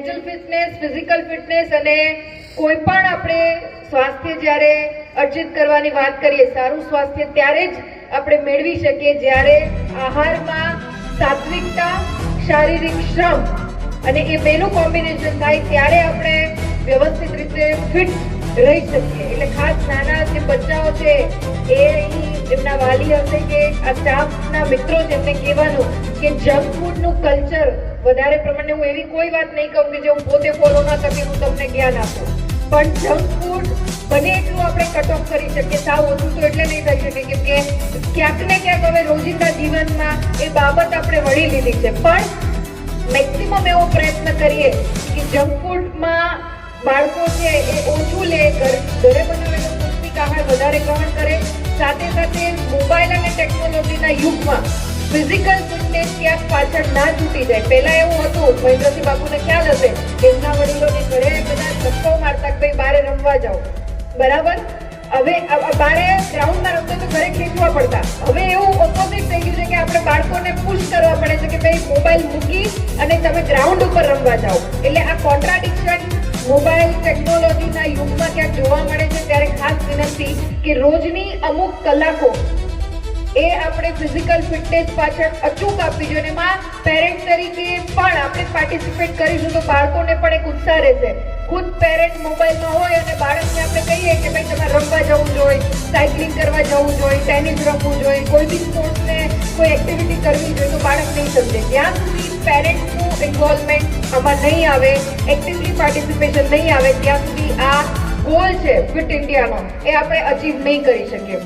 Mental fitness, physical fitness અને કોઈ પણ આપણે સ્વાસ્થ્ય જ્યારે અર્જિત કરવાની વાત કરીએ, સારું સ્વાસ્થ્ય ત્યારે જ આપણે મેળવી શકીએ જ્યારે આહારમાં સાત્વિકતા, શારીરિક શ્રમ અને એ બેનું કોમ્બિનેશન થાય ત્યારે આપણે વ્યવસ્થિત રીતે ફિટ રહી શકીએ. એટલે ખાસ નાના જે બચ્ચાઓ છે એ અહીં એમના વાલી હશે કે આ સ્ટાફના મિત્રો છે એમને કહેવાનું કે જંક ફૂડનું કલ્ચર વધારે પ્રમાણે, હું એવી કોઈ વાત નહીં કહું કે જે હું પોતે ફોલો ન કરતી હું તમને જ્ઞાન આપું, પણ જંક ફૂડ બને એટલું આપણે કટ ઓફ કરી શકીએ. સાવ ઓછું તો એટલે નહીં થઈ શકે કેમ કે ક્યાંક ને ક્યાંક હવે રોજિંદા જીવનમાં એ બાબત આપણે વળી લીધી છે, પણ મેક્સિમમ એવો પ્રયત્ન કરીએ કે જંક ફૂડમાં બાળકો છે એ ઓછું લે, ઘરે બનાવેલો પૌષ્ટિક આહાર વધારે ગ્રહણ કરે. સાથે સાથે મોબાઈલ અને ટેકનોલોજીના યુગમાં ફિઝિકલ ફિટનેસ ક્યાંક પાછળ ના છૂટી જાય. પહેલા એવું હતું, મહેન્દ્રસિંહ બાપુને ખ્યાલ હશે કે એમના વડીલોને ઘરે બધા ધક્કો મારતા કે ભાઈ બારે રમવા જાઓ, બરાબર. હવે બારે ગ્રાઉન્ડમાં રમતો તો ઘરે ખેંચવા પડતા. હવે એવું ઓપોઝિટ થઈ ગયું છે કે આપણે બાળકોને પુશ કરવા પડે છે કે ભાઈ મોબાઈલ મૂકી અને તમે ગ્રાઉન્ડ ઉપર રમવા જાઓ. એટલે આ કોન્ટ્રાડિક્શન મોબાઈલ ટેકનોલોજીના યુગમાં ક્યાંક જોવા મળે છે. ત્યારે ખાસ વિનંતી કે રોજની અમુક કલાકો એ આપણે ફિઝિકલ ફિટનેસ પાછળ અચૂક આપવી જોઈએ. એમાં પેરેન્ટ તરીકે પણ આપણે પાર્ટિસિપેટ કરીશું તો બાળકોને પણ એક ઉત્સાહ રહેશે. ખુદ પેરેન્ટ મોબાઈલમાં હોય અને બાળકને આપણે કહીએ કે ભાઈ તમારે રમવા જવું જોઈએ, સાયકલિંગ કરવા જવું જોઈએ, ટેનિસ રમવું જોઈએ, કોઈ બી સ્પોર્ટ્સને કોઈ એક્ટિવિટી કરવી જોઈએ, તો બાળક નહીં સમજે. જ્યાં સુધી પેરેન્ટ્સનું ઇન્વોલ્વમેન્ટ આમાં નહીં આવે, એક્ટિવલી પાર્ટિસિપેશન નહીં આવે, ત્યાં સુધી આ ગોલ છે ફિટ ઇન્ડિયાનો એ આપણે અચીવ નહીં કરી શકીએ.